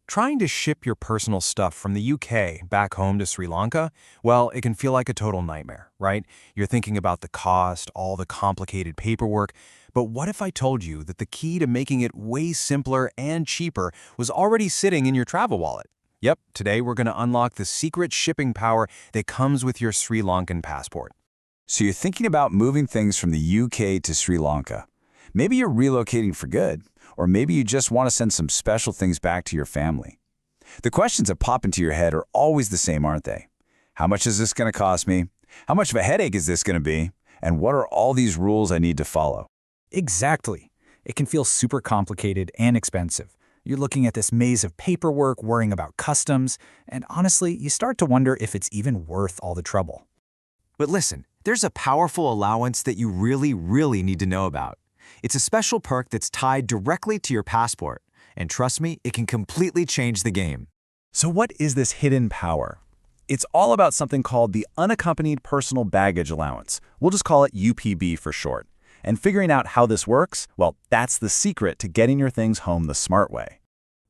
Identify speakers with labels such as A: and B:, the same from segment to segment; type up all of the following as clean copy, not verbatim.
A: Trying to ship your personal stuff from the UK back home to Sri Lanka, well, it can feel like a total nightmare, right? You're thinking about the cost, all the complicated paperwork, but what if I told you that the key to making it way simpler and cheaper was already sitting in your travel wallet? Yep, today we're going to unlock the secret shipping power that comes with your Sri Lankan passport.
B: So you're thinking about moving things from the UK to Sri Lanka. Maybe you're relocating for good, or maybe you just want to send some special things back to your family. The questions that pop into your head are always the same, aren't they? How much is this going to cost me? How much of a headache is this going to be? And what are all these rules I need to follow?
C: Exactly. It can feel super complicated and expensive. You're looking at this maze of paperwork, worrying about customs, and honestly, you start to wonder if it's even worth all the trouble.
D: But listen, there's a powerful allowance that you really need to know about. It's a special perk that's tied directly to your passport, and trust me, it can completely change the game.
B: So what is this hidden power? It's all about something called the Unaccompanied Personal Baggage Allowance. We'll just call it UPB for short. And figuring out how this works, well, that's the secret to getting your things home the smart way.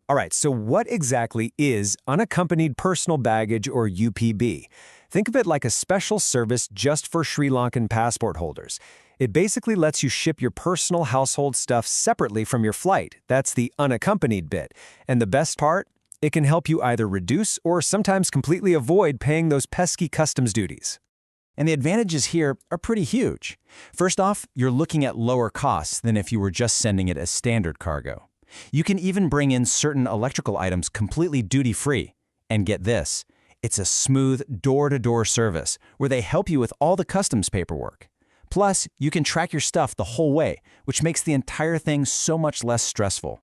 E: All right, so what exactly is Unaccompanied Personal Baggage, or UPB? Think of it like a special service just for Sri Lankan passport holders. It basically lets you ship your personal household stuff separately from your flight. That's the unaccompanied bit. And the best part? It can help you either reduce or sometimes completely avoid paying those pesky customs duties.
C: And the advantages here are pretty huge. First off, you're looking at lower costs than if you were just sending it as standard cargo. You can even bring in certain electrical items completely duty-free. And get this, it's a smooth door-to-door service where they help you with all the customs paperwork. Plus, you can track your stuff the whole way, which makes the entire thing so much less stressful.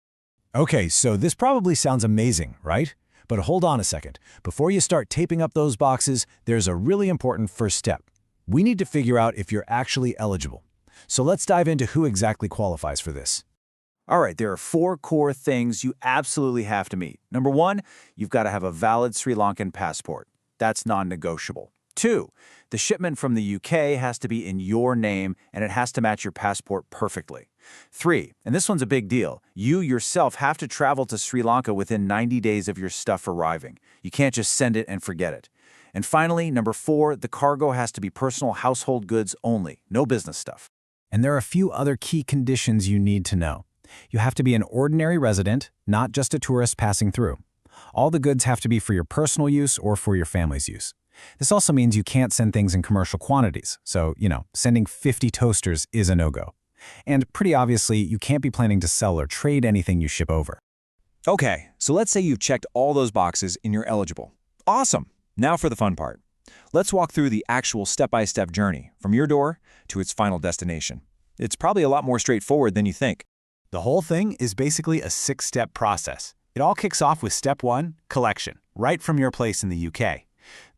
F: Okay, so this probably sounds amazing, right? But hold on a second. Before you start taping up those boxes, there's a really important first step. We need to figure out if you're actually eligible. So let's dive into who exactly qualifies for this.
B: All right, there are 4 core things you absolutely have to meet. Number 1, you've got to have a valid Sri Lankan passport. That's non-negotiable. 2, the shipment from the UK has to be in your name and it has to match your passport perfectly. 3, and this one's a big deal, you yourself have to travel to Sri Lanka within 90 days of your stuff arriving. You can't just send it and forget it. And finally, number 4, the cargo has to be personal household goods only, no business stuff.
C: And there are a few other key conditions you need to know. You have to be an ordinary resident, not just a tourist passing through. All the goods have to be for your personal use or for your family's use. This also means you can't send things in commercial quantities, so, sending 50 toasters is a no-go. And pretty obviously, you can't be planning to sell or trade anything you ship over.
A: Okay, so let's say you've checked all those boxes and you're eligible. Awesome! Now for the fun part. Let's walk through the actual step-by-step journey from your door to its final destination. It's probably a lot more straightforward than you think.
F: The whole thing is basically a 6-step process. It all kicks off with Step 1, collection, right from your place in the UK.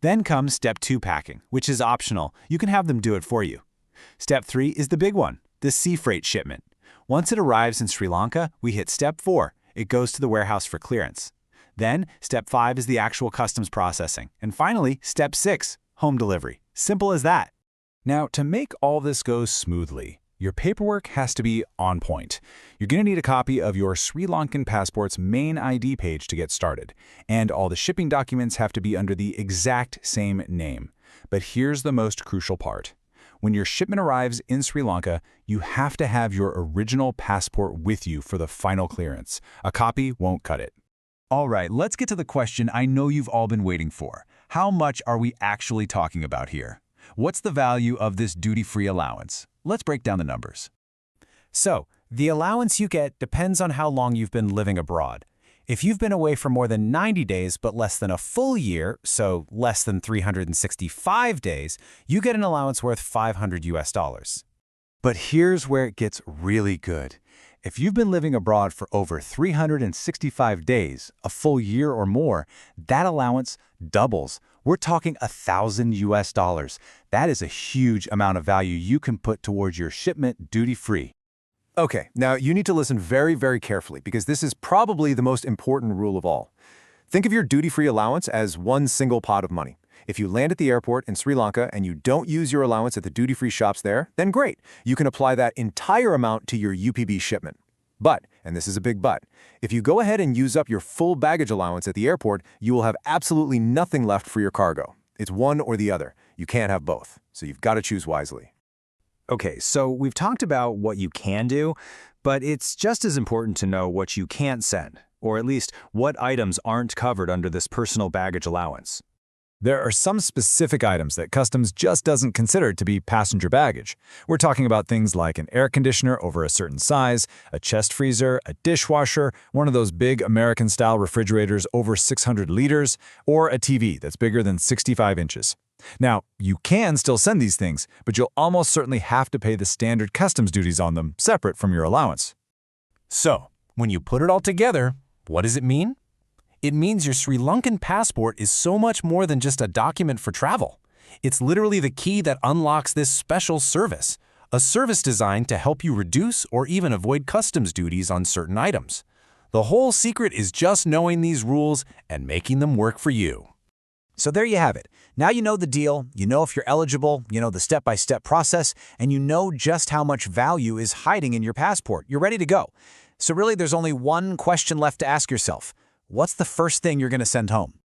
F: Then comes Step 2, packing, which is optional. You can have them do it for you. Step 3 is the big one, the sea freight shipment. Once it arrives in Sri Lanka, we hit Step 4. It goes to the warehouse for clearance. Then, Step 5 is the actual customs processing. And finally, Step 6, home delivery. Simple as that. Now, to make all this go smoothly, your paperwork has to be on point. You're going to need a copy of your Sri Lankan passport's main ID page to get started, and all the shipping documents have to be under the exact same name. But here's the most crucial part. When your shipment arrives in Sri Lanka, you have to have your original passport with you for the final clearance. A copy won't cut it. All right, let's get to the question I know you've all been waiting for. How much are we actually talking about here? What's the value of this duty-free allowance? Let's break down the numbers.
C: So, the allowance you get depends on how long you've been living abroad. If you've been away for more than 90 days but less than a full year, so less than 365 days, you get an allowance worth $500.
B: But here's where it gets really good. If you've been living abroad for over 365 days, a full year or more, that allowance doubles. We're talking $1,000. That is a huge amount of value you can put towards your shipment duty-free.
E: Okay, now you need to listen very carefully because this is probably the most important rule of all. Think of your duty-free allowance as one single pot of money. If you land at the airport in Sri Lanka and you don't use your allowance at the duty-free shops there, then great. You can apply that entire amount to your UPB shipment.
B: But, and this is a big but, if you go ahead and use up your full baggage allowance at the airport, you will have absolutely nothing left for your cargo. It's one or the other. You can't have both, so you've got to choose wisely.
C: Okay, so we've talked about what you can do, but it's just as important to know what you can't send, or at least what items aren't covered under this personal baggage allowance.
F: There are some specific items that Customs just doesn't consider to be passenger baggage. We're talking about things like an air conditioner over a certain size, a chest freezer, a dishwasher, one of those big American-style refrigerators over 600 liters, or a TV that's bigger than 65 inches. Now, you can still send these things, but you'll almost certainly have to pay the standard customs duties on them separate from your allowance.
A: So, when you put it all together, what does it mean? It means your Sri Lankan passport is so much more than just a document for travel. It's literally the key that unlocks this special service, a service designed to help you reduce or even avoid customs duties on certain items. The whole secret is just knowing these rules and making them work for you.
B: So there you have it. Now you know the deal, you know if you're eligible, you know the step-by-step process, and you know just how much value is hiding in your passport. You're ready to go. So really, there's only one question left to ask yourself. What's the first thing you're going to send home?